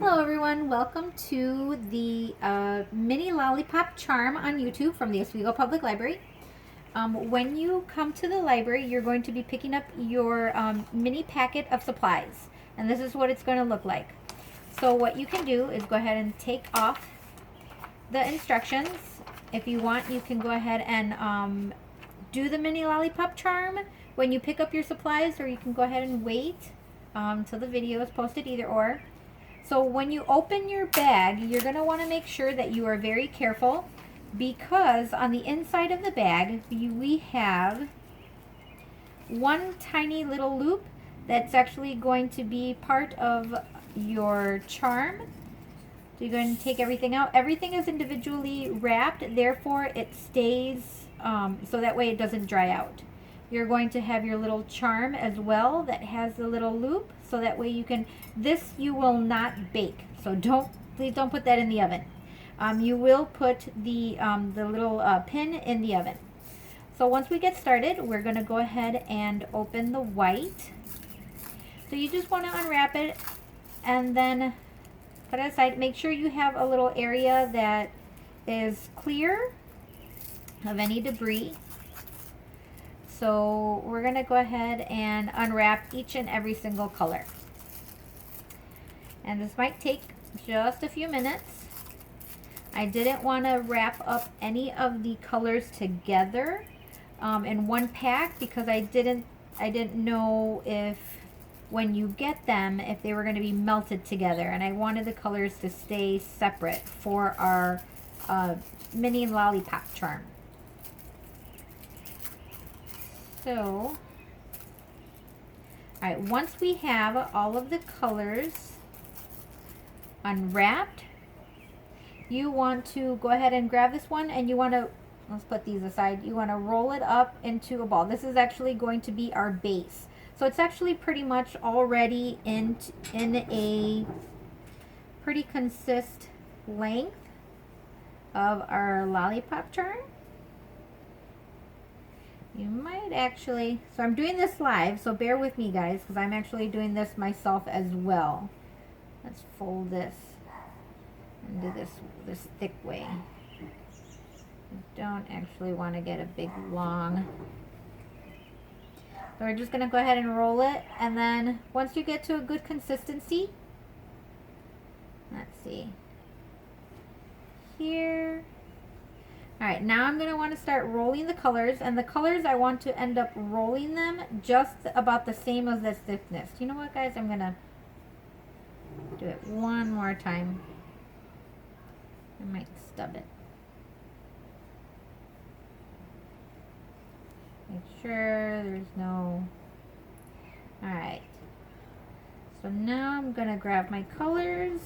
Hello everyone, welcome to the mini Lollipop Charm on YouTube from the Oswego Public Library. When you come to the library, you're going to be picking up your mini packet of supplies. And this is what it's going to look like. So what you can do is go ahead and take off the instructions. If you want, you can go ahead and do the mini Lollipop Charm when you pick up your supplies, or you can go ahead and wait till the video is posted, either or. So when you open your bag, you're going to want to make sure that you are very careful, because on the inside of the bag, we have one tiny little loop that's actually going to be part of your charm. So you're going to take everything out. Everything is individually wrapped, therefore it stays, so that way it doesn't dry out. You're going to have your little charm as well that has the little loop, so that way you can, this you will not bake. So please don't put that in the oven. You will put the little pin in the oven. So once we get started, we're going to go ahead and open the white. So you just want to unwrap it and then put it aside. Make sure you have a little area that is clear of any debris. So we're going to go ahead and unwrap each and every single color. And this might take just a few minutes. I didn't want to wrap up any of the colors together in one pack, because I didn't know if when you get them, if they were going to be melted together. And I wanted the colors to stay separate for our mini Lollipop Charm. So, alright, once we have all of the colors unwrapped, you want to go ahead and grab this one, and you want to, let's put these aside, you want to roll it up into a ball. This is actually going to be our base. So it's actually pretty much already in a pretty consistent length of our Lollipop Charm. You might actually, so I'm doing this live, so bear with me guys, because I'm actually doing this myself as well. Let's fold this and do this thick way. You don't actually want to get a big long. So we're just going to go ahead and roll it, and then once you get to a good consistency, let's see, here. Alright, now I'm going to want to start rolling the colors, and the colors I want to end up rolling them just about the same as the thickness. You know what guys, I'm going to do it one more time. I might stub it. Make sure there's no... Alright. So now I'm going to grab my colors,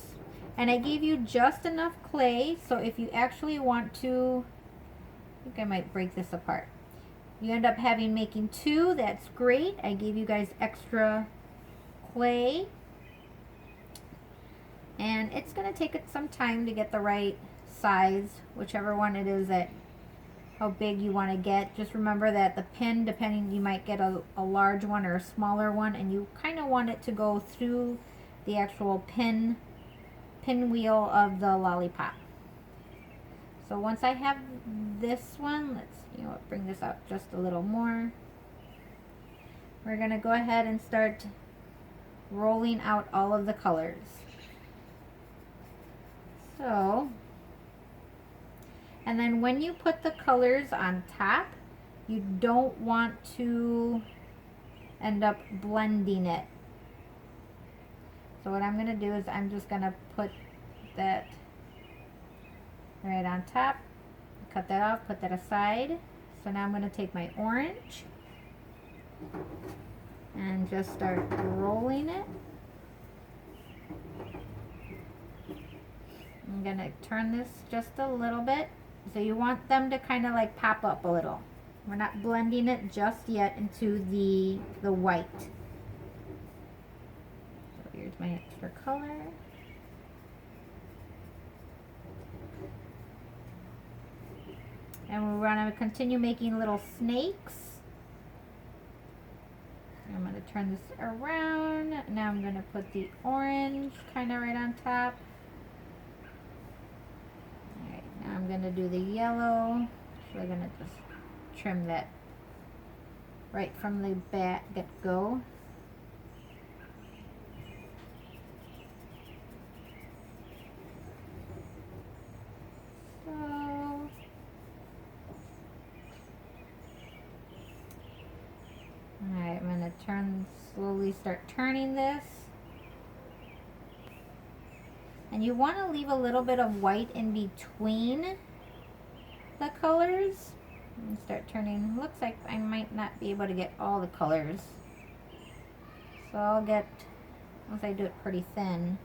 and I gave you just enough clay, so if you actually want to, I think I might break this apart. You end up making two, that's great. I gave you guys extra clay. And it's going to take it some time to get the right size, whichever one it is that, how big you want to get. Just remember that the pin, depending, you might get a large one or a smaller one, and you kind of want it to go through the actual pinwheel of the lollipop. So once I have this one, let's, bring this up just a little more. We're going to go ahead and start rolling out all of the colors. So, and then when you put the colors on top, you don't want to end up blending it. So what I'm going to do is I'm just going to put that right on top, cut that off, put that aside. So now I'm going to take my orange and just start rolling it. I'm going to turn this just a little bit. So you want them to kind of like pop up a little. We're not blending it just yet into the white. So here's my extra color. And we're going to continue making little snakes. I'm going to turn this around. Now I'm gonna put the orange kind of right on top. Alright, now I'm gonna do the yellow. So I'm gonna just trim that right from the get-go. Alright, I'm going to slowly start turning this. And you want to leave a little bit of white in between the colors. And start turning. Looks like I might not be able to get all the colors. So I'll get, once I do it pretty thin.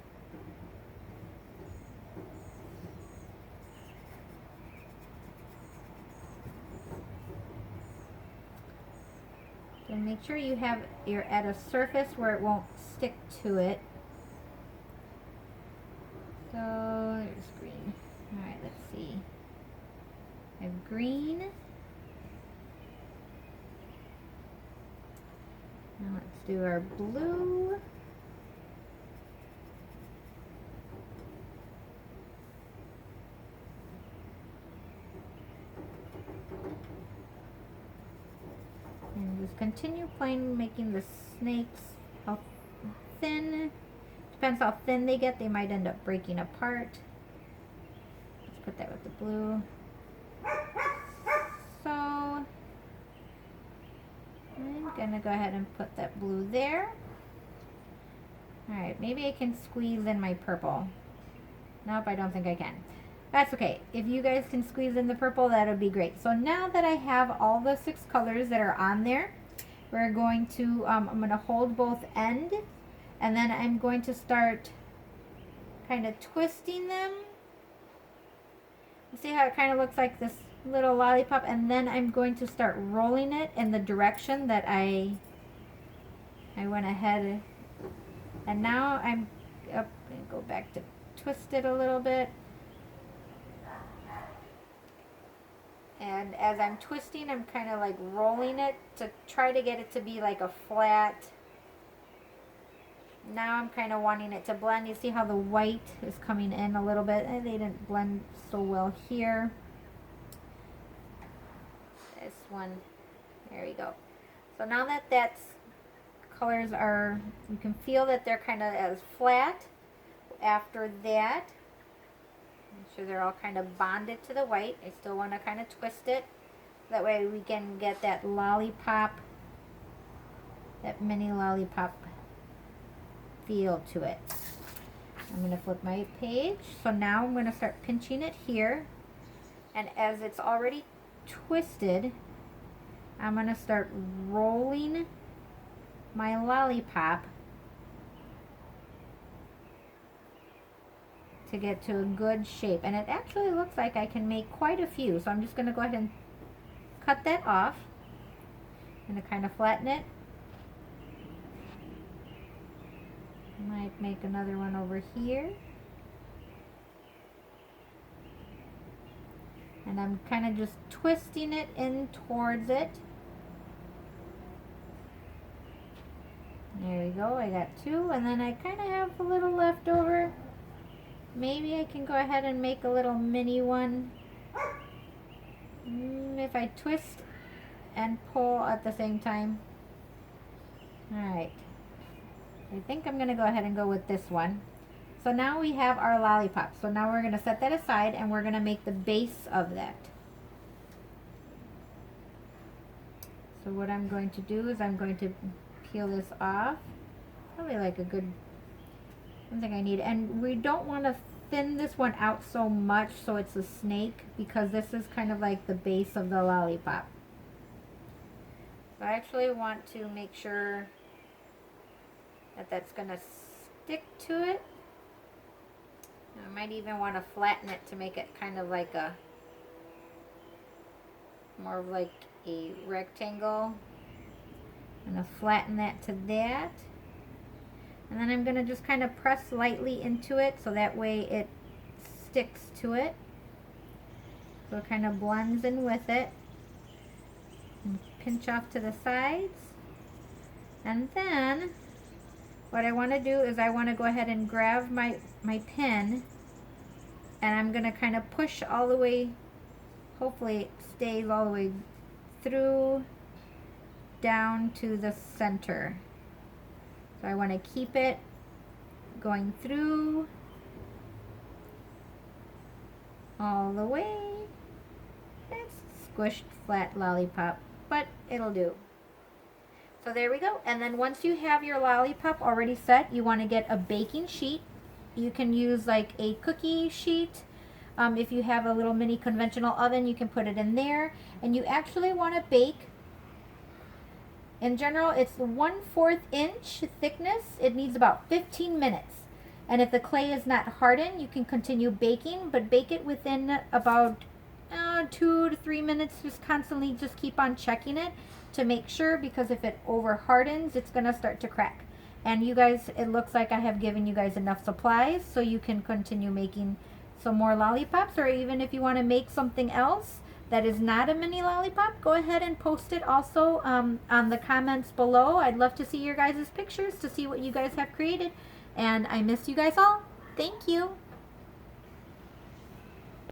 So make sure you're at a surface where it won't stick to it. So there's green. Alright, let's see. I have green. Now let's do our blue. And just continue playing, making the snakes how thin. Depends how thin they get, they might end up breaking apart. Let's put that with the blue. So I'm gonna go ahead and put that blue there. Alright, maybe I can squeeze in my purple. Nope, I don't think I can. That's okay. If you guys can squeeze in the purple, that would be great. So now that I have all the 6 colors that are on there, we're going to, I'm going to hold both ends, and then I'm going to start kind of twisting them. You see how it kind of looks like this little lollipop, and then I'm going to start rolling it in the direction that I went ahead. And now I'm up and go back to twist it a little bit. And as I'm twisting, I'm kind of like rolling it to try to get it to be like a flat. Now I'm kind of wanting it to blend. You see how the white is coming in a little bit, and they didn't blend so well here. This one, there we go. So now that colors are, you can feel that they're kind of as flat. After that, make sure they're all kind of bonded to the white. I still want to kind of twist it. That way we can get that lollipop, that mini lollipop feel to it. I'm going to flip my page. So now I'm going to start pinching it here. And as it's already twisted, I'm going to start rolling my lollipop to get to a good shape. And it actually looks like I can make quite a few. So I'm just going to go ahead and cut that off. I'm going to kind of flatten it. Might make another one over here. And I'm kind of just twisting it in towards it. There we go, I got 2, and then I kind of have a little left over. Maybe I can go ahead and make a little mini one. If I twist and pull at the same time. Alright. I think I'm going to go ahead and go with this one. So now we have our lollipop. So now we're going to set that aside, and we're going to make the base of that. So what I'm going to do is I'm going to peel this off. Probably like a good, something I need. And we don't want to thin this one out so much so it's a snake, because this is kind of like the base of the lollipop. So I actually want to make sure that that's going to stick to it. I might even want to flatten it to make it kind of like a, more of like a rectangle. I'm going to flatten that to that. And then I'm going to just kind of press lightly into it so that way it sticks to it. So it kind of blends in with it. And pinch off to the sides. And then what I want to do is I want to go ahead and grab my pin, and I'm going to kind of push all the way, hopefully it stays all the way through down to the center. So I want to keep it going through all the way. It's squished flat lollipop, but it'll do. So there we go. And then once you have your lollipop already set, you want to get a baking sheet. You can use like a cookie sheet. If you have a little mini conventional oven, you can put it in there. And you actually want to bake, in general, it's 1/4 inch thickness. It needs about 15 minutes. And if the clay is not hardened, you can continue baking, but bake it within about 2 to 3 minutes. Just constantly just keep on checking it to make sure, because if it over hardens, it's going to start to crack. And you guys, it looks like I have given you guys enough supplies so you can continue making some more lollipops, or even if you want to make something else that is not a mini lollipop, go ahead and post it also on the comments below. I'd love to see your guys' pictures to see what you guys have created. And I miss you guys all. Thank you.